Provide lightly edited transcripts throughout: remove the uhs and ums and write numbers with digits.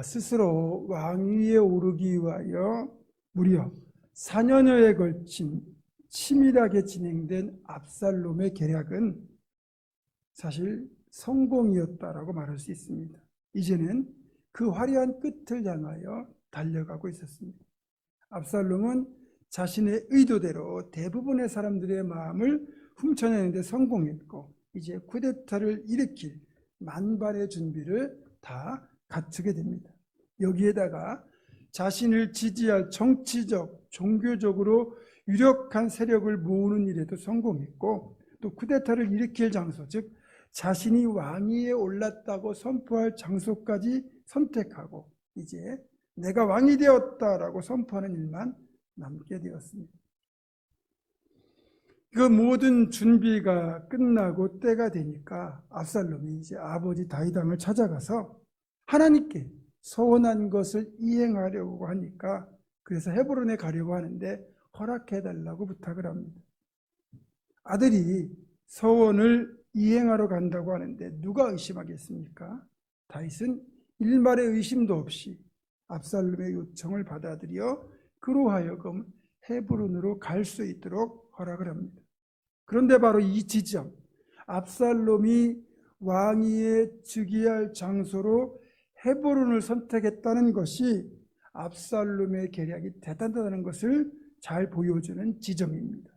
스스로 왕위에 오르기 위하여 무려 4년여에 걸친 치밀하게 진행된 압살롬의 계략은 사실 성공이었다라고 말할 수 있습니다. 이제는 그 화려한 끝을 향하여 달려가고 있었습니다. 압살롬은 자신의 의도대로 대부분의 사람들의 마음을 훔쳐내는 데 성공했고 이제 쿠데타를 일으킬 만반의 준비를 다 갖추게 됩니다. 여기에다가 자신을 지지할 정치적, 종교적으로 유력한 세력을 모으는 일에도 성공했고 또 쿠데타를 일으킬 장소, 즉 자신이 왕위에 올랐다고 선포할 장소까지 선택하고 이제 내가 왕이 되었다라고 선포하는 일만 남게 되었습니다. 그 모든 준비가 끝나고 때가 되니까 압살롬이 이제 아버지 다윗 왕을 찾아가서 하나님께 서원한 것을 이행하려고 하니까 그래서 헤브론에 가려고 하는데 허락해달라고 부탁을 합니다. 아들이 서원을 이행하러 간다고 하는데 누가 의심하겠습니까? 다윗은 일말의 의심도 없이 압살롬의 요청을 받아들여 그로 하여금 헤브론으로 갈 수 있도록 허락을 합니다. 그런데 바로 이 지점, 압살롬이 왕위에 즉위할 장소로 헤브론을 선택했다는 것이 압살롬의 계략이 대단하다는 것을 잘 보여주는 지점입니다.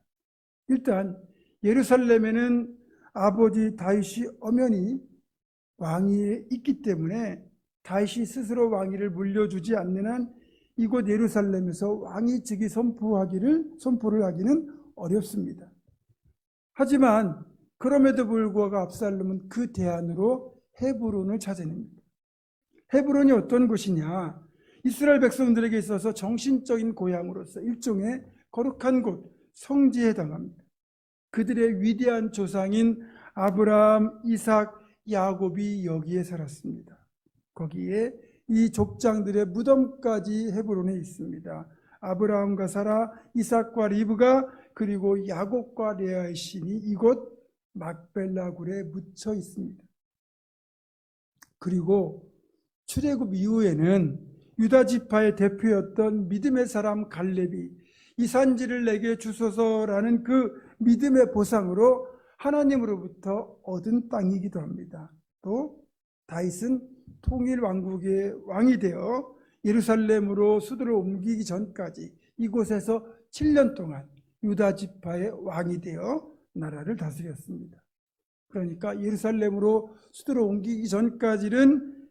일단 예루살렘에는 아버지 다윗이 엄연히 왕위에 있기 때문에 다윗이 스스로 왕위를 물려주지 않는 한 이곳 예루살렘에서 왕위 즉위 선포를 하기는 어렵습니다. 하지만 그럼에도 불구하고 압살롬은 그 대안으로 헤브론을 찾아냅니다. 헤브론이 어떤 곳이냐? 이스라엘 백성들에게 있어서 정신적인 고향으로서 일종의 거룩한 곳, 성지에 해당합니다. 그들의 위대한 조상인 아브라함, 이삭, 야곱이 여기에 살았습니다. 거기에 이 족장들의 무덤까지 헤브론에 있습니다. 아브라함과 사라, 이삭과 리브가 그리고 야곱과 레아의 신이 이곳 막벨라 굴에 묻혀 있습니다. 그리고 출애굽 이후에는 유다 지파의 대표였던 믿음의 사람 갈렙이 이 산지를 내게 주소서라는 그 믿음의 보상으로 하나님으로부터 얻은 땅이기도 합니다. 또 다윗은 통일 왕국의 왕이 되어 예루살렘으로 수도를 옮기기 전까지 이곳에서 7년 동안 유다 지파의 왕이 되어 나라를 다스렸습니다. 그러니까 예루살렘으로 수도를 옮기기 전까지는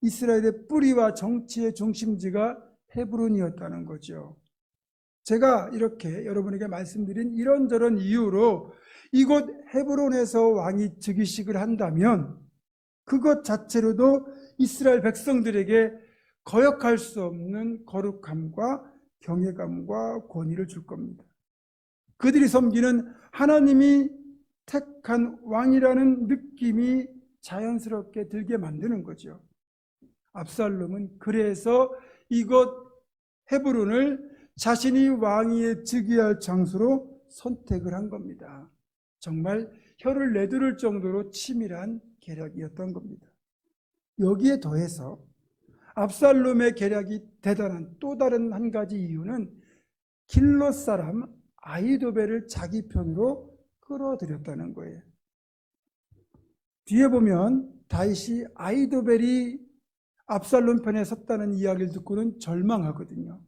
이스라엘의 뿌리와 정치의 중심지가 헤브론이었다는 거죠. 제가 이렇게 여러분에게 말씀드린 이런저런 이유로 이곳 헤브론에서 왕이 즉위식을 한다면 그것 자체로도 이스라엘 백성들에게 거역할 수 없는 거룩함과 경외감과 권위를 줄 겁니다. 그들이 섬기는 하나님이 택한 왕이라는 느낌이 자연스럽게 들게 만드는 거죠. 압살롬은 그래서 이곳 헤브론을 자신이 왕위에 즉위할 장소로 선택을 한 겁니다. 정말 혀를 내두를 정도로 치밀한 계략이었던 겁니다. 여기에 더해서 압살롬의 계략이 대단한 또 다른 한 가지 이유는 길롯 사람 아히도벨을 자기 편으로 끌어들였다는 거예요. 뒤에 보면 다윗이 아히도벨이 압살롬 편에 섰다는 이야기를 듣고는 절망하거든요.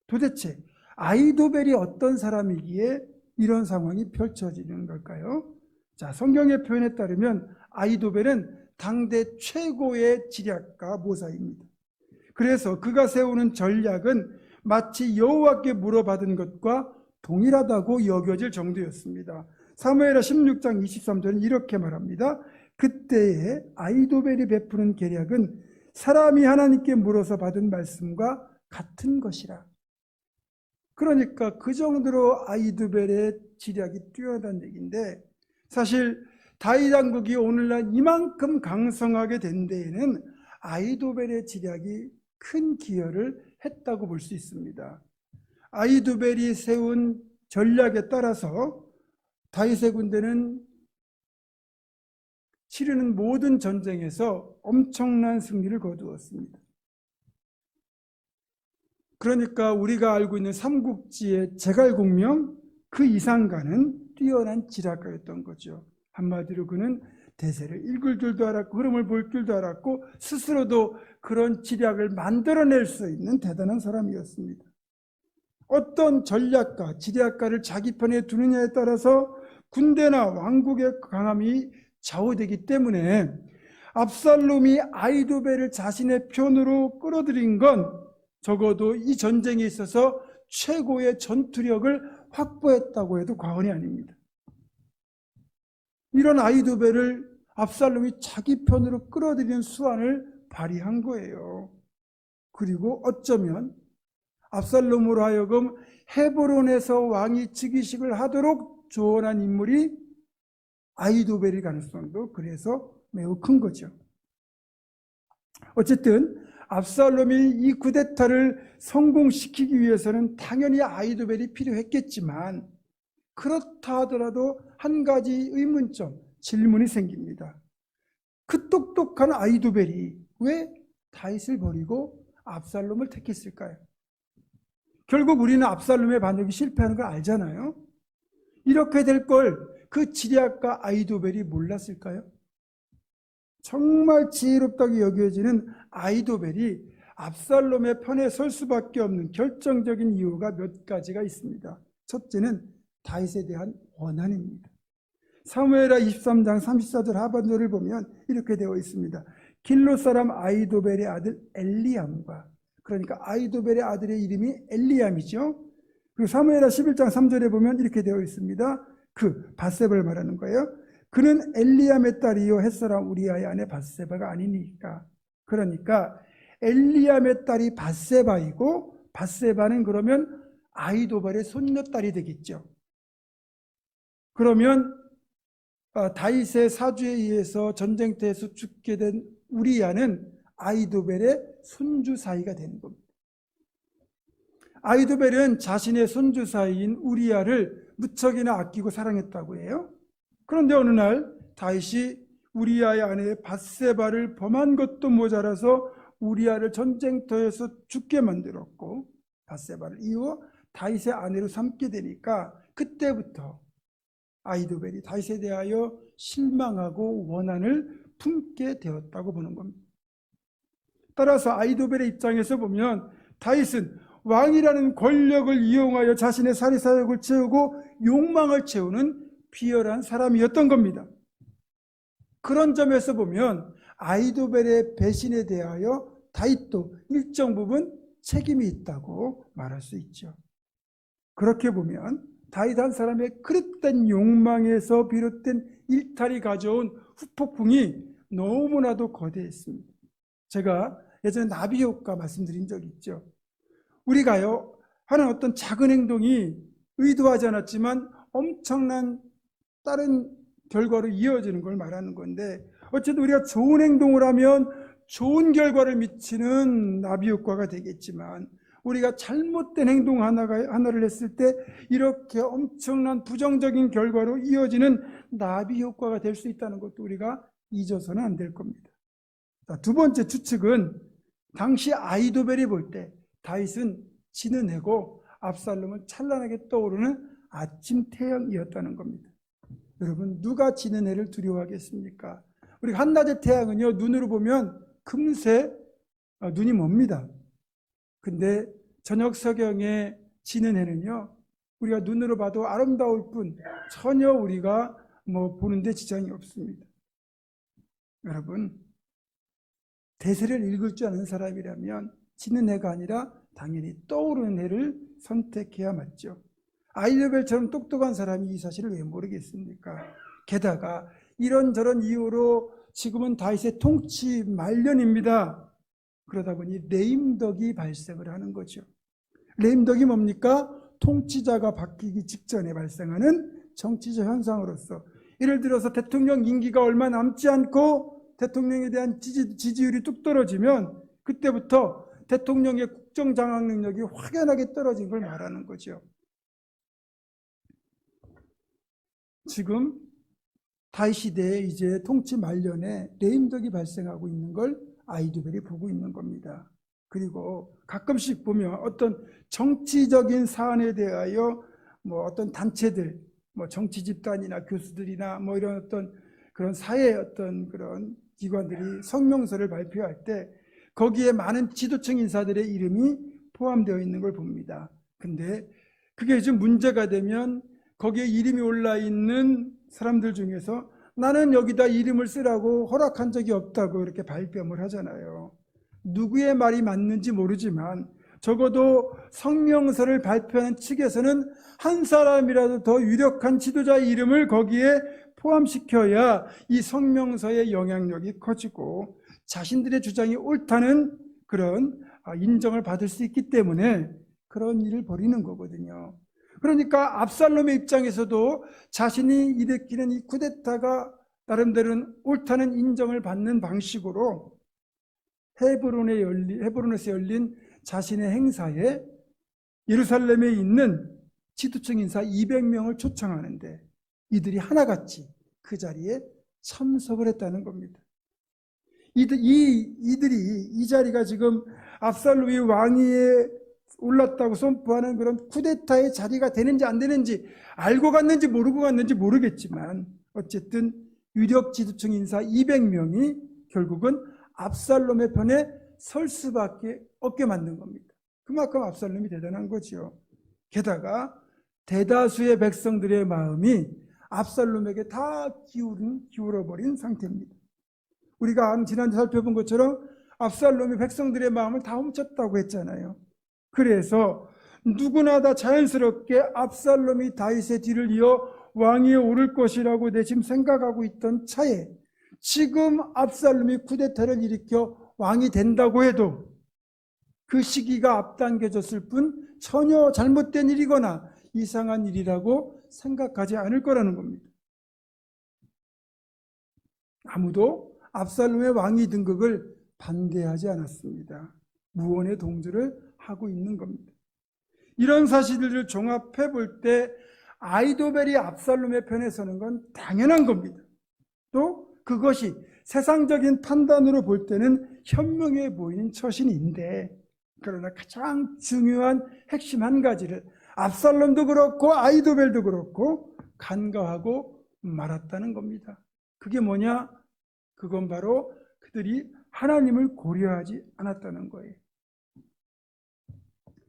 도대체 아히도벨이 어떤 사람이기에 이런 상황이 펼쳐지는 걸까요? 자, 성경의 표현에 따르면 아히도벨은 당대 최고의 지략가 모사입니다. 그래서 그가 세우는 전략은 마치 여호와께 물어받은 것과 동일하다고 여겨질 정도였습니다. 사무엘하 16장 23절은 이렇게 말합니다. 그때에 아히도벨이 베푸는 계략은 사람이 하나님께 물어서 받은 말씀과 같은 것이라. 그러니까 그 정도로 아히도벨의 지략이 뛰어난 얘기인데 사실 다윗 왕국이 오늘날 이만큼 강성하게 된 데에는 아히도벨의 지략이 큰 기여를 했다고 볼 수 있습니다. 아히도벨이 세운 전략에 따라서 다윗의 군대는 치르는 모든 전쟁에서 엄청난 승리를 거두었습니다. 그러니까 우리가 알고 있는 삼국지의 제갈공명 그 이상 가는 뛰어난 지략가였던 거죠. 한마디로 그는 대세를 읽을 줄도 알았고 흐름을 볼 줄도 알았고 스스로도 그런 지략을 만들어낼 수 있는 대단한 사람이었습니다. 어떤 전략가, 지략가를 자기 편에 두느냐에 따라서 군대나 왕국의 강함이 좌우되기 때문에 압살롬이 아히도벨을 자신의 편으로 끌어들인 건 적어도 이 전쟁에 있어서 최고의 전투력을 확보했다고 해도 과언이 아닙니다. 이런 아히도벨을 압살롬이 자기 편으로 끌어들이는 수완을 발휘한 거예요. 그리고 어쩌면 압살롬으로 하여금 헤브론에서 왕위 즉위식을 하도록 조언한 인물이 아히도벨일 가능성도 그래서 매우 큰 거죠. 어쨌든 압살롬이 이 쿠데타를 성공시키기 위해서는 당연히 아히도벨이 필요했겠지만 그렇다 하더라도 한 가지 의문점, 질문이 생깁니다. 그 똑똑한 아히도벨이 왜 다윗을 버리고 압살롬을 택했을까요? 결국 우리는 압살롬의 반역이 실패하는 걸 알잖아요. 이렇게 될 걸 그 지략가 아히도벨이 몰랐을까요? 정말 지혜롭다고 여겨지는 아히도벨이 압살롬의 편에 설 수밖에 없는 결정적인 이유가 몇 가지가 있습니다. 첫째는 다윗에 대한 원한입니다. 사무엘하 23장 34절 하반절을 보면 이렇게 되어 있습니다. 길롯 사람 아히도벨의 아들 엘리암과, 그러니까 아히도벨의 아들의 이름이 엘리암이죠. 그리고 사무엘하 11장 3절에 보면 이렇게 되어 있습니다. 그 밧세바를 말하는 거예요. 그는 엘리암의 딸이요 햇사람 우리아의 아내 밧세바가 아니니까. 그러니까 엘리암의 딸이 밧세바이고 밧세바는 그러면 아히도벨의 손녀딸이 되겠죠. 그러면 다윗의 사주에 의해서 전쟁터에서 죽게 된 우리아는 아히도벨의 손주 사이가 되는 겁니다. 아히도벨은 자신의 손주 사이인 우리아를 무척이나 아끼고 사랑했다고 해요. 그런데 어느 날 다윗이 우리아의 아내 밧세바를 범한 것도 모자라서 우리아를 전쟁터에서 죽게 만들었고 밧세바를 이어 다윗의 아내로 삼게 되니까 그때부터 아히도벨이 다윗에 대하여 실망하고 원한을 품게 되었다고 보는 겁니다. 따라서 아히도벨의 입장에서 보면 다윗은 왕이라는 권력을 이용하여 자신의 사리사욕을 채우고 욕망을 채우는 비열한 사람이었던 겁니다. 그런 점에서 보면 아히도벨의 배신에 대하여 다윗도 일정 부분 책임이 있다고 말할 수 있죠. 그렇게 보면 다윗 한 사람의 그릇된 욕망에서 비롯된 일탈이 가져온 후폭풍이 너무나도 거대했습니다. 제가 예전에 나비 효과 말씀드린 적이 있죠. 우리가요 하는 어떤 작은 행동이 의도하지 않았지만 엄청난 다른 결과로 이어지는 걸 말하는 건데, 어쨌든 우리가 좋은 행동을 하면 좋은 결과를 미치는 나비 효과가 되겠지만 우리가 잘못된 행동 하나를 했을 때 이렇게 엄청난 부정적인 결과로 이어지는 나비 효과가 될 수 있다는 것도 우리가 잊어서는 안 될 겁니다. 두 번째 추측은 당시 아히도벨이 볼 때 다윗은 지는 해고 압살롬은 찬란하게 떠오르는 아침 태양이었다는 겁니다. 여러분, 누가 지는 해를 두려워하겠습니까? 우리 한낮의 태양은요 눈으로 보면 금세 눈이 멉니다. 근데 저녁 서경에 지는 해는요 우리가 눈으로 봐도 아름다울 뿐 전혀 우리가 보는데 지장이 없습니다. 여러분, 대세를 읽을 줄 아는 사람이라면 지는 해가 아니라 당연히 떠오르는 해를 선택해야 맞죠. 아히도벨처럼 똑똑한 사람이 이 사실을 왜 모르겠습니까? 게다가 이런저런 이유로 지금은 다윗의 통치 말년입니다. 그러다 보니 레임덕이 발생을 하는 거죠. 레임덕이 뭡니까? 통치자가 바뀌기 직전에 발생하는 정치적 현상으로서, 예를 들어서 대통령 임기가 얼마 남지 않고 대통령에 대한 지지율이 뚝 떨어지면 그때부터 대통령의 국정장악 능력이 확연하게 떨어진 걸 말하는 거죠. 지금 다윗 시대에 이제 통치 말년에 레임덕이 발생하고 있는 걸 아히도벨이 보고 있는 겁니다. 그리고 가끔씩 보면 어떤 정치적인 사안에 대하여 어떤 단체들, 정치 집단이나 교수들이나 이런 어떤 그런 사회 어떤 그런 기관들이 성명서를 발표할 때 거기에 많은 지도층 인사들의 이름이 포함되어 있는 걸 봅니다. 근데 그게 좀 문제가 되면 거기에 이름이 올라 있는 사람들 중에서 나는 여기다 이름을 쓰라고 허락한 적이 없다고 이렇게 발뺌을 하잖아요. 누구의 말이 맞는지 모르지만 적어도 성명서를 발표하는 측에서는 한 사람이라도 더 유력한 지도자의 이름을 거기에 포함시켜야 이 성명서의 영향력이 커지고 자신들의 주장이 옳다는 그런 인정을 받을 수 있기 때문에 그런 일을 벌이는 거거든요. 그러니까 압살롬의 입장에서도 자신이 일으키는 이 쿠데타가 나름대로는 옳다는 인정을 받는 방식으로 헤브론에서 열린 자신의 행사에 예루살렘에 있는 지도층 인사 200명을 초청하는데 이들이 하나같이 그 자리에 참석을 했다는 겁니다. 이들이 이 자리가 지금 압살롬이 왕위에 올랐다고 선포하는 그런 쿠데타의 자리가 되는지 안 되는지 알고 갔는지 모르고 갔는지 모르겠지만 어쨌든 유력 지도층 인사 200명이 결국은 압살롬의 편에 설 수밖에 없게 만든 겁니다. 그만큼 압살롬이 대단한 거죠. 게다가 대다수의 백성들의 마음이 압살롬에게 다 기울어버린 상태입니다. 우리가 지난주 살펴본 것처럼 압살롬이 백성들의 마음을 다 훔쳤다고 했잖아요. 그래서 누구나 다 자연스럽게 압살롬이 다윗의 뒤를 이어 왕위에 오를 것이라고 내심 생각하고 있던 차에 지금 압살롬이 쿠데타를 일으켜 왕이 된다고 해도 그 시기가 앞당겨졌을 뿐 전혀 잘못된 일이거나 이상한 일이라고 생각하지 않을 거라는 겁니다. 아무도 압살롬의 왕위 등극을 반대하지 않았습니다. 무언의 동조를 하고 있는 겁니다. 이런 사실들을 종합해 볼 때 아히도벨이 압살롬의 편에 서는 건 당연한 겁니다. 또 그것이 세상적인 판단으로 볼 때는 현명해 보이는 처신인데 그러나 가장 중요한 핵심 한 가지를 압살롬도 그렇고 아히도벨도 그렇고 간과하고 말았다는 겁니다. 그게 뭐냐? 그건 바로 그들이 하나님을 고려하지 않았다는 거예요.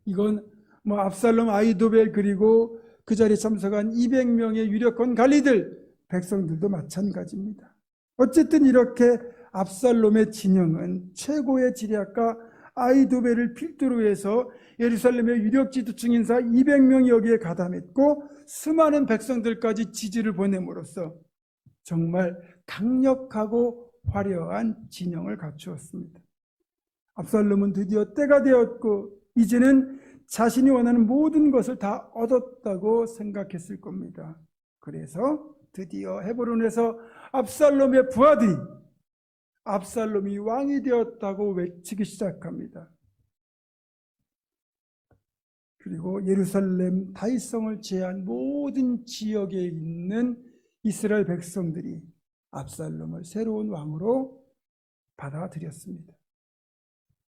이건 압살롬, 아히도벨 그리고 그 자리에 참석한 200명의 유력한 관리들, 백성들도 마찬가지입니다. 어쨌든 이렇게 압살롬의 진영은 최고의 지략가 아히도벨을 필두로 해서 예루살렘의 유력 지도층 인사 200명이 여기에 가담했고 수많은 백성들까지 지지를 보냄으로써 정말 강력하고 화려한 진영을 갖추었습니다. 압살롬은 드디어 때가 되었고 이제는 자신이 원하는 모든 것을 다 얻었다고 생각했을 겁니다. 그래서 드디어 헤브론에서 압살롬의 부하들이 압살롬이 왕이 되었다고 외치기 시작합니다. 그리고 예루살렘 다윗성을 제한 모든 지역에 있는 이스라엘 백성들이 압살롬을 새로운 왕으로 받아들였습니다.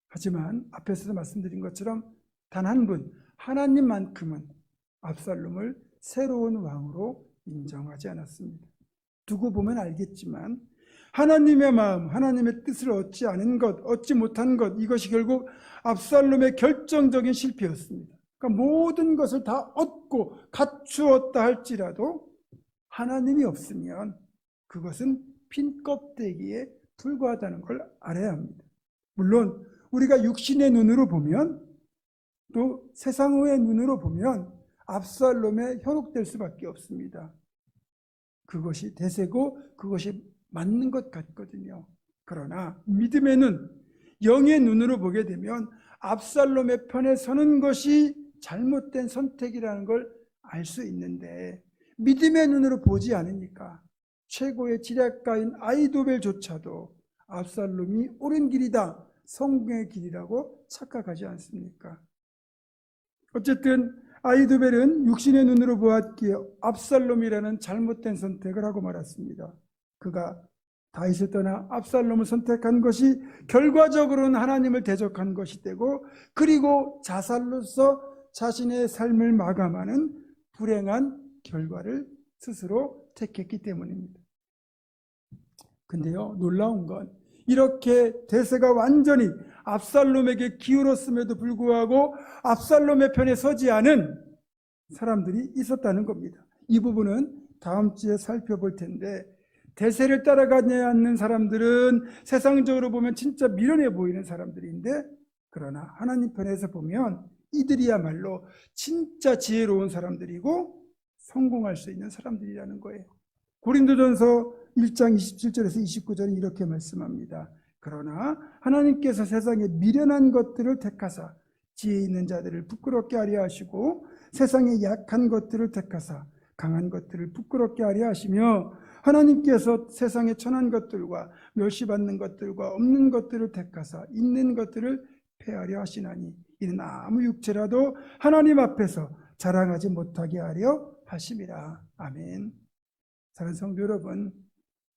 하지만 앞에서도 말씀드린 것처럼 단 한 분, 하나님만큼은 압살롬을 새로운 왕으로 인정하지 않았습니다. 두고 보면 알겠지만 하나님의 마음, 하나님의 뜻을 얻지 않은 것, 얻지 못한 것, 이것이 결국 압살롬의 결정적인 실패였습니다. 그러니까 모든 것을 다 얻고 갖추었다 할지라도 하나님이 없으면 그것은 빈 껍데기에 불과하다는 걸 알아야 합니다. 물론 우리가 육신의 눈으로 보면 또 세상의 눈으로 보면 압살롬에 현혹될 수밖에 없습니다. 그것이 대세고 그것이 맞는 것 같거든요. 그러나 믿음의 눈, 영의 눈으로 보게 되면 압살롬의 편에 서는 것이 잘못된 선택이라는 걸 알 수 있는데 믿음의 눈으로 보지 않으니까 최고의 지략가인 아히도벨조차도 압살롬이 옳은 길이다, 성공의 길이라고 착각하지 않습니까? 어쨌든 아히도벨은 육신의 눈으로 보았기에 압살롬이라는 잘못된 선택을 하고 말았습니다. 그가 다윗을 떠나 압살롬을 선택한 것이 결과적으로는 하나님을 대적한 것이 되고, 그리고 자살로서 자신의 삶을 마감하는 불행한 결과를 스스로 택했기 때문입니다. 근데요, 놀라운 건 이렇게 대세가 완전히 압살롬에게 기울었음에도 불구하고 압살롬의 편에 서지 않은 사람들이 있었다는 겁니다. 이 부분은 다음 주에 살펴볼 텐데, 대세를 따라가지 않는 사람들은 세상적으로 보면 진짜 미련해 보이는 사람들인데, 그러나 하나님 편에서 보면 이들이야말로 진짜 지혜로운 사람들이고 성공할 수 있는 사람들이라는 거예요. 고린도전서 1장 27절에서 29절은 이렇게 말씀합니다. 그러나 하나님께서 세상에 미련한 것들을 택하사 지혜 있는 자들을 부끄럽게 하려 하시고, 세상에 약한 것들을 택하사 강한 것들을 부끄럽게 하려 하시며, 하나님께서 세상에 천한 것들과 멸시받는 것들과 없는 것들을 택하사 있는 것들을 폐하려 하시나니, 이는 아무 육체라도 하나님 앞에서 자랑하지 못하게 하려 하심이라. 아멘. 사랑하는 성도 여러분,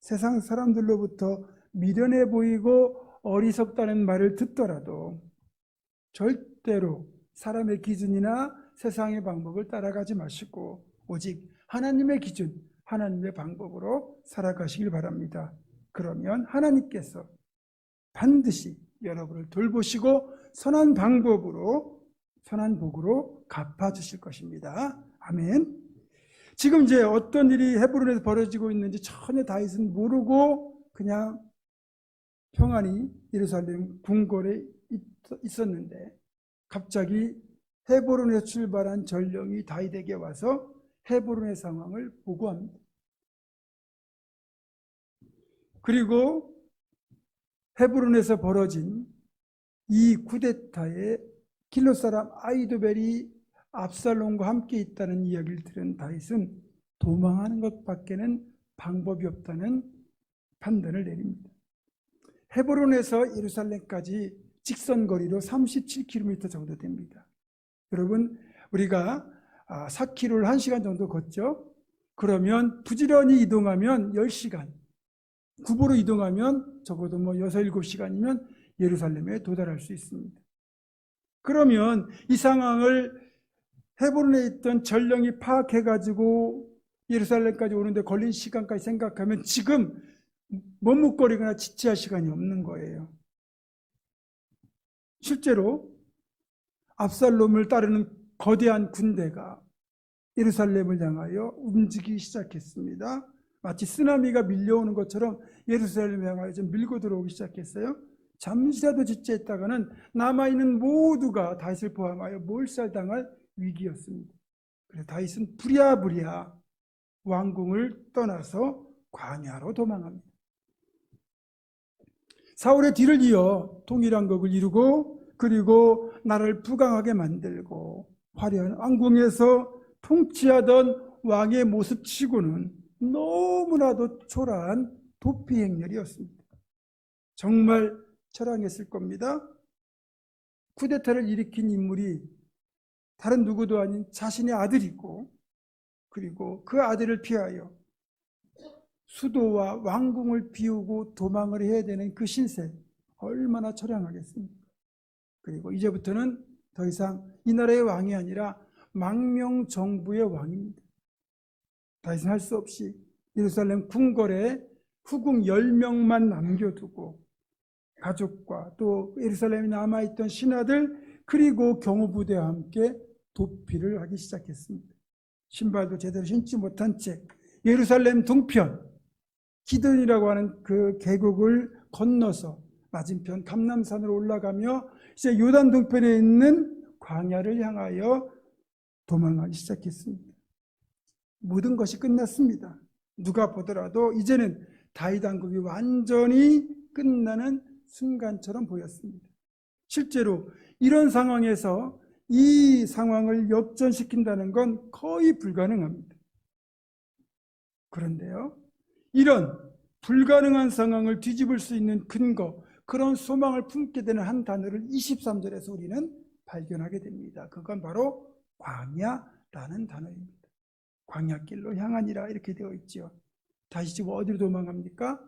세상 사람들로부터 미련해 보이고 어리석다는 말을 듣더라도 절대로 사람의 기준이나 세상의 방법을 따라가지 마시고 오직 하나님의 기준, 하나님의 방법으로 살아가시길 바랍니다. 그러면 하나님께서 반드시 여러분을 돌보시고 선한 방법으로, 선한 복으로 갚아주실 것입니다. 아멘. 지금 이제 어떤 일이 헤브론에서 벌어지고 있는지 전혀 다윗은 모르고 그냥 평안히 예루살렘 궁궐에 있었는데, 갑자기 헤브론에서 출발한 전령이 다윗에게 와서 헤브론의 상황을 보고합니다. 그리고 헤브론에서 벌어진 이 쿠데타에 길로 사람 아히도벨이 압살롬과 함께 있다는 이야기를 들은 다윗은 도망하는 것밖에는 방법이 없다는 판단을 내립니다. 헤브론에서 예루살렘까지 직선거리로 37km 정도 됩니다. 여러분, 우리가 4km를 1시간 정도 걷죠? 그러면 부지런히 이동하면 10시간, 구보로 이동하면 적어도 6, 7시간이면 예루살렘에 도달할 수 있습니다. 그러면 이 상황을 헤브론에 있던 전령이 파악해가지고 예루살렘까지 오는데 걸린 시간까지 생각하면 지금 머뭇거리거나 지체할 시간이 없는 거예요. 실제로 압살롬을 따르는 거대한 군대가 예루살렘을 향하여 움직이기 시작했습니다. 마치 쓰나미가 밀려오는 것처럼 예루살렘을 향하여 좀 밀고 들어오기 시작했어요. 잠시라도 지체했다가는 남아있는 모두가 다윗을 포함하여 몰살당할 위기였습니다. 그래서 다윗은 부랴부랴 왕궁을 떠나서 광야로 도망합니다. 사울의 뒤를 이어 통일한 국을 이루고, 그리고 나라를 부강하게 만들고 화려한 왕궁에서 통치하던 왕의 모습치고는 너무나도 초라한 도피 행렬이었습니다. 정말 처량했을 겁니다. 쿠데타를 일으킨 인물이 다른 누구도 아닌 자신의 아들이고, 그리고 그 아들을 피하여 수도와 왕궁을 비우고 도망을 해야 되는 그 신세, 얼마나 처량하겠습니까? 그리고 이제부터는 더 이상 이 나라의 왕이 아니라 망명 정부의 왕입니다. 다윗은 할 수 없이 예루살렘 궁궐에 후궁 10명만 남겨두고 가족과 또 예루살렘에 남아있던 신하들, 그리고 경호부대와 함께 도피를 하기 시작했습니다. 신발도 제대로 신지 못한 채 예루살렘 동편 기돈이라고 하는 그 계곡을 건너서 맞은편 감람산으로 올라가며 이제 요단 동편에 있는 광야를 향하여 도망하기 시작했습니다. 모든 것이 끝났습니다. 누가 보더라도 이제는 다윗 왕국이 완전히 끝나는 순간처럼 보였습니다. 실제로 이런 상황에서 이 상황을 역전시킨다는 건 거의 불가능합니다. 그런데요, 이런 불가능한 상황을 뒤집을 수 있는 근거, 그런 소망을 품게 되는 한 단어를 23절에서 우리는 발견하게 됩니다. 그건 바로 광야라는 단어입니다. 광야길로 향하니라 이렇게 되어 있죠. 다시 지금 어디로 도망갑니까?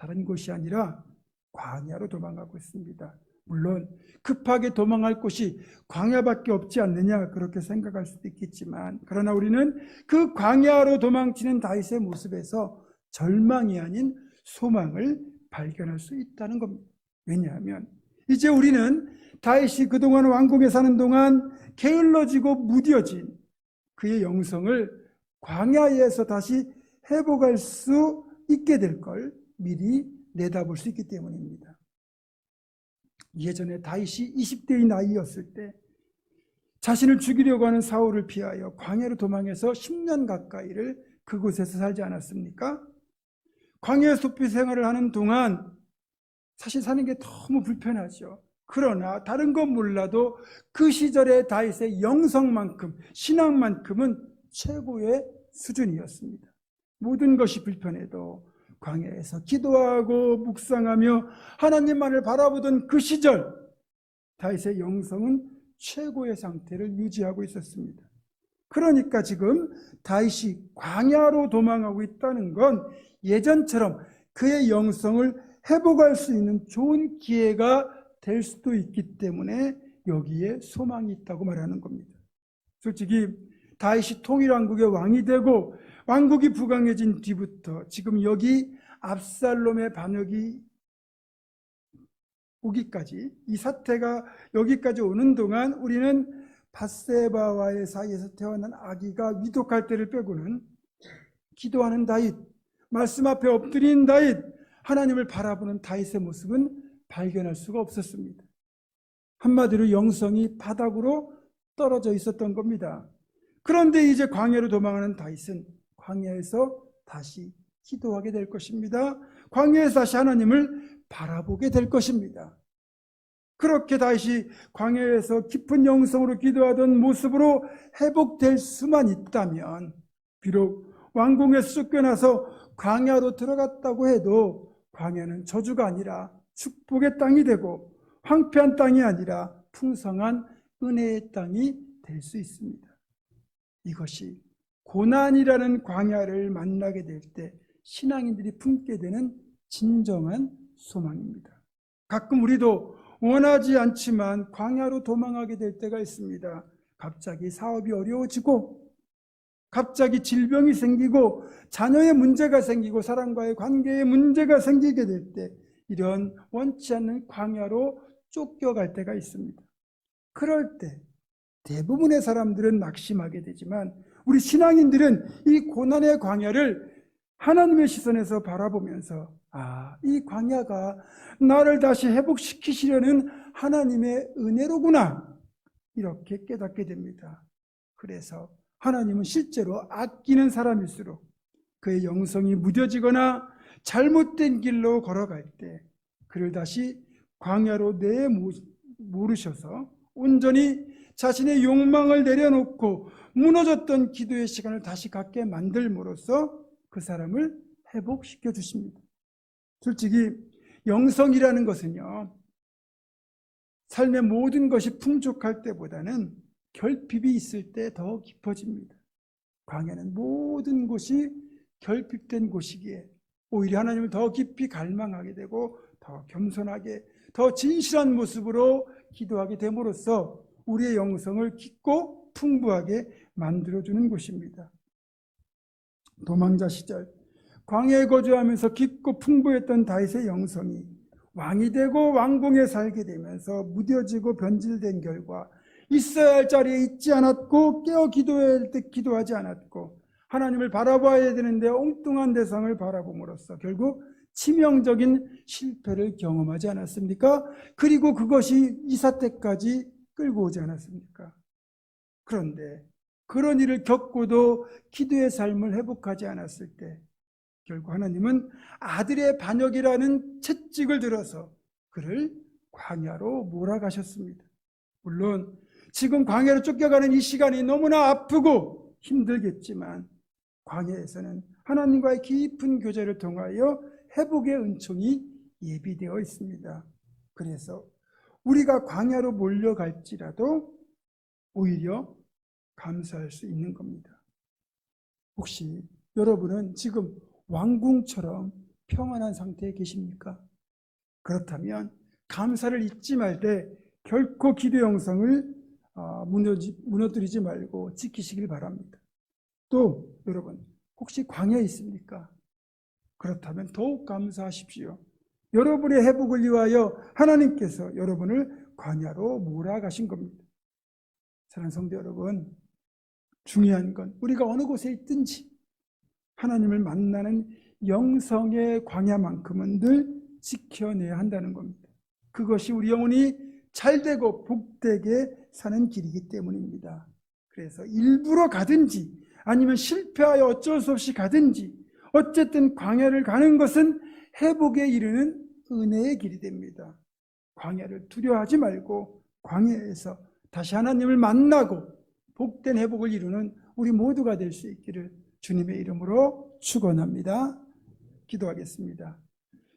다른 곳이 아니라 광야로 도망가고 있습니다. 물론 급하게 도망할 곳이 광야밖에 없지 않느냐 그렇게 생각할 수도 있겠지만, 그러나 우리는 그 광야로 도망치는 다윗의 모습에서 절망이 아닌 소망을 발견할 수 있다는 겁니다. 왜냐하면 이제 우리는 다윗이 그동안 왕궁에 사는 동안 게을러지고 무뎌진 그의 영성을 광야에서 다시 회복할 수 있게 될 걸 미리 내다볼 수 있기 때문입니다. 예전에 다윗이 20대의 나이였을 때 자신을 죽이려고 하는 사울을 피하여 광야로 도망해서 10년 가까이를 그곳에서 살지 않았습니까? 광야 숲의 생활을 하는 동안 사실 사는 게 너무 불편하죠. 그러나 다른 건 몰라도 그 시절의 다윗의 영성만큼, 신앙만큼은 최고의 수준이었습니다. 모든 것이 불편해도 광야에서 기도하고 묵상하며 하나님만을 바라보던 그 시절 다윗의 영성은 최고의 상태를 유지하고 있었습니다. 그러니까 지금 다윗이 광야로 도망하고 있다는 건 예전처럼 그의 영성을 회복할 수 있는 좋은 기회가 될 수도 있기 때문에 여기에 소망이 있다고 말하는 겁니다. 솔직히 다윗이 통일왕국의 왕이 되고 왕국이 부강해진 뒤부터 지금 여기 압살롬의 반역이 오기까지, 이 사태가 여기까지 오는 동안 우리는 밧세바와의 사이에서 태어난 아기가 위독할 때를 빼고는 기도하는 다윗, 말씀 앞에 엎드린 다윗, 하나님을 바라보는 다윗의 모습은 발견할 수가 없었습니다. 한마디로 영성이 바닥으로 떨어져 있었던 겁니다. 그런데 이제 광야로 도망하는 다윗은 광야에서 다시 기도하게 될 것입니다. 광야에서 다시 하나님을 바라보게 될 것입니다. 그렇게 다윗이 광야에서 깊은 영성으로 기도하던 모습으로 회복될 수만 있다면, 비록 왕궁에서 쫓겨나서 광야로 들어갔다고 해도 광야는 저주가 아니라 축복의 땅이 되고 황폐한 땅이 아니라 풍성한 은혜의 땅이 될 수 있습니다. 이것이 고난이라는 광야를 만나게 될 때 신앙인들이 품게 되는 진정한 소망입니다. 가끔 우리도 원하지 않지만 광야로 도망하게 될 때가 있습니다. 갑자기 사업이 어려워지고, 갑자기 질병이 생기고, 자녀의 문제가 생기고, 사람과의 관계에 문제가 생기게 될 때 이런 원치 않는 광야로 쫓겨갈 때가 있습니다. 그럴 때 대부분의 사람들은 낙심하게 되지만 우리 신앙인들은 이 고난의 광야를 하나님의 시선에서 바라보면서 이 광야가 나를 다시 회복시키시려는 하나님의 은혜로구나, 이렇게 깨닫게 됩니다. 그래서 하나님은 실제로 아끼는 사람일수록 그의 영성이 무뎌지거나 잘못된 길로 걸어갈 때 그를 다시 광야로 내모르셔서 온전히 자신의 욕망을 내려놓고 무너졌던 기도의 시간을 다시 갖게 만들므로써 그 사람을 회복시켜 주십니다. 솔직히 영성이라는 것은요, 삶의 모든 것이 풍족할 때보다는 결핍이 있을 때 더 깊어집니다. 광야는 모든 곳이 결핍된 곳이기에 오히려 하나님을 더 깊이 갈망하게 되고 더 겸손하게, 더 진실한 모습으로 기도하게 됨으로써 우리의 영성을 깊고 풍부하게 만들어주는 곳입니다. 도망자 시절 광야에 거주하면서 깊고 풍부했던 다윗의 영성이 왕이 되고 왕궁에 살게 되면서 무뎌지고 변질된 결과 있어야 할 자리에 있지 않았고, 깨어 기도해야 할 때 기도하지 않았고, 하나님을 바라봐야 되는데 엉뚱한 대상을 바라봄으로써 결국 치명적인 실패를 경험하지 않았습니까? 그리고 그것이 이 사태까지 끌고 오지 않았습니까? 그런데 그런 일을 겪고도 기도의 삶을 회복하지 않았을 때 결국 하나님은 아들의 반역이라는 채찍을 들어서 그를 광야로 몰아가셨습니다. 물론 지금 광야로 쫓겨가는 이 시간이 너무나 아프고 힘들겠지만 광야에서는 하나님과의 깊은 교제를 통하여 회복의 은총이 예비되어 있습니다. 그래서 우리가 광야로 몰려갈지라도 오히려 감사할 수 있는 겁니다. 혹시 여러분은 지금 왕궁처럼 평안한 상태에 계십니까? 그렇다면 감사를 잊지 말되 결코 기도 영성을 무너뜨리지 말고 지키시길 바랍니다. 또 여러분, 혹시 광야에 있습니까? 그렇다면 더욱 감사하십시오. 여러분의 회복을 위하여 하나님께서 여러분을 광야로 몰아가신 겁니다. 사랑하는 성도 여러분, 중요한 건 우리가 어느 곳에 있든지 하나님을 만나는 영성의 광야만큼은 늘 지켜내야 한다는 겁니다. 그것이 우리 영혼이 잘되고 복되게 사는 길이기 때문입니다. 그래서 일부러 가든지 아니면 실패하여 어쩔 수 없이 가든지 어쨌든 광야를 가는 것은 회복에 이르는 은혜의 길이 됩니다. 광야를 두려워하지 말고 광야에서 다시 하나님을 만나고 복된 회복을 이루는 우리 모두가 될 수 있기를 주님의 이름으로 축원합니다. 기도하겠습니다.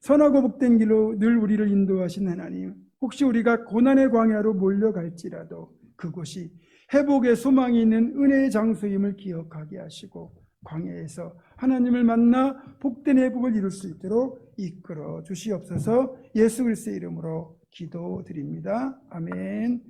선하고 복된 길로 늘 우리를 인도하신 하나님, 혹시 우리가 고난의 광야로 몰려갈지라도 그곳이 회복의 소망이 있는 은혜의 장소임을 기억하게 하시고 광야에서 하나님을 만나 복된 회복을 이룰 수 있도록 이끌어 주시옵소서. 예수 그리스도의 이름으로 기도드립니다. 아멘.